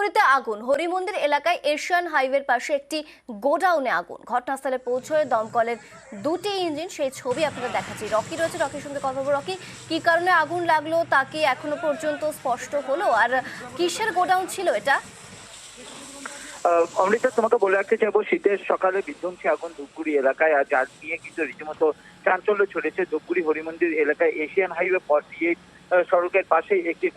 বিপরীতে আগুন। হরিমন্দির এলাকায় এশিয়ান হাইওয়ের পাশে একটি গোডাউনে আগুন। ঘটনাস্থলে পৌঁছয় দমকলের দুটি ইঞ্জিন। সেই ছবি আপনারা দেখাচ্ছি। রকি রয়েছে, রকির সঙ্গে কথা বলবো। রকি, কি কারণে আগুন লাগলো তা কি এখনো পর্যন্ত স্পষ্ট হলো? আর কিসের গোডাউন ছিল এটা? অমৃতা, তোমাকে বলে রাখতে চাইবো, শীতের সকালে বিধ্বংসী আগুন ধূপগুড়ি এলাকায়, আর যার নিয়ে কিন্তু রীতিমতো চাঞ্চল্য ছড়েছে। ধূপগুড়ি হরিমন্দির এলাকায় এশিয়ান হাইওয়ে 48 সড়কের পাশে একটি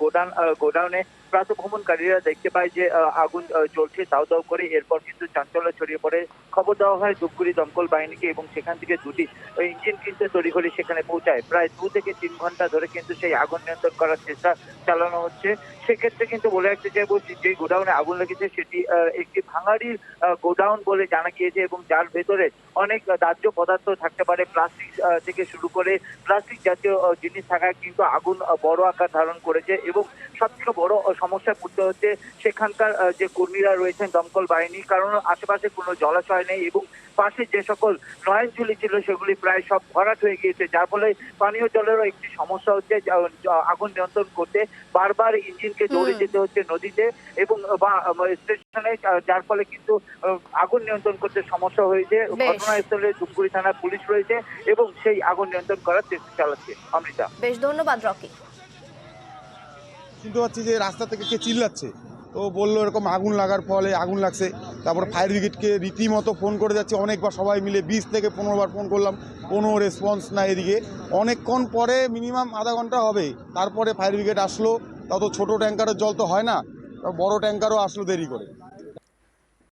গোডাউনে প্রাতঃভ্রমণকারীরা দেখতে পায় যে আগুন জ্বলছে দাউ দাউ করে। এরপর কিন্তু চাঞ্চল্য ছড়িয়ে পড়ে। খবর দেওয়া হয় ধূপগুড়ি দমকল বাহিনীকে এবং সেখান থেকে দুটি ইঞ্জিন কিন্তু তৈরি করে সেখানে পৌঁছায়। প্রায় 2 থেকে 3 ঘন্টা ধরে কিন্তু সেই আগুন নিয়ন্ত্রণ করার চেষ্টা চালানো হচ্ছে। সেক্ষেত্রে কিন্তু বলে রাখতে চাইবো, যে গোডাউনে আগুন লেগেছে সেটি একটি ভাঙাড়ির গোডাউন বলে জানা গিয়েছে এবং যার ভেতরে অনেক দাহ্য পদার্থ থাকতে পারে। প্লাস্টিক থেকে শুরু করে প্লাস্টিক জাতীয় জিনিস থাকায় কিন্তু আগুন বড় আকার ধারণ করেছে। এবং সবথেকে বড় সমস্যায় পড়তে হচ্ছে সেখানকার যে কর্মীরা রয়েছেন দমকল বাহিনী, কারণ আশেপাশে কোনো জলাশয় নেই এবং পাশে যে সকল নয়নঝুলি ছিল সেগুলি প্রায় সব ভরাট হয়ে গিয়েছে, যার ফলে পানীয় জলেরও একটি সমস্যা হচ্ছে। আগুন নিয়ন্ত্রণ করতে বারবার ইঞ্জিনকে দৌড়ে যেতে হচ্ছে নদীতে এবং বা স্টেশনে, যার ফলে কিন্তু আগুন নিয়ন্ত্রণ করতে সমস্যা হয়েছে। ঘটনাস্থলে ধূপগুড়ি থানার পুলিশ রয়েছে এবং সেই আগুন নিয়ন্ত্রণ করার চেষ্টা চালাচ্ছে। অমৃতা, বেশ ধন্যবাদ রকি। শুনতে পাচ্ছি যে রাস্তা থেকে কে চিল্লাচ্ছে, তো বললো এরকম আগুন লাগার ফলে আগুন লাগছে। তারপরে ফায়ার ব্রিগেডকে রীতিমতো ফোন করে যাচ্ছে অনেকবার, সবাই মিলে 20 থেকে 15 বার ফোন করলাম, কোনো রেসপন্স না এদিকে। অনেকক্ষণ পরে মিনিমাম আধা ঘন্টা হবে, তারপরে ফায়ার ব্রিগেড আসলো। তাও তো ছোটো ট্যাঙ্কারের জল তো হয় না, বড় ট্যাঙ্কারও আসলো দেরি করে।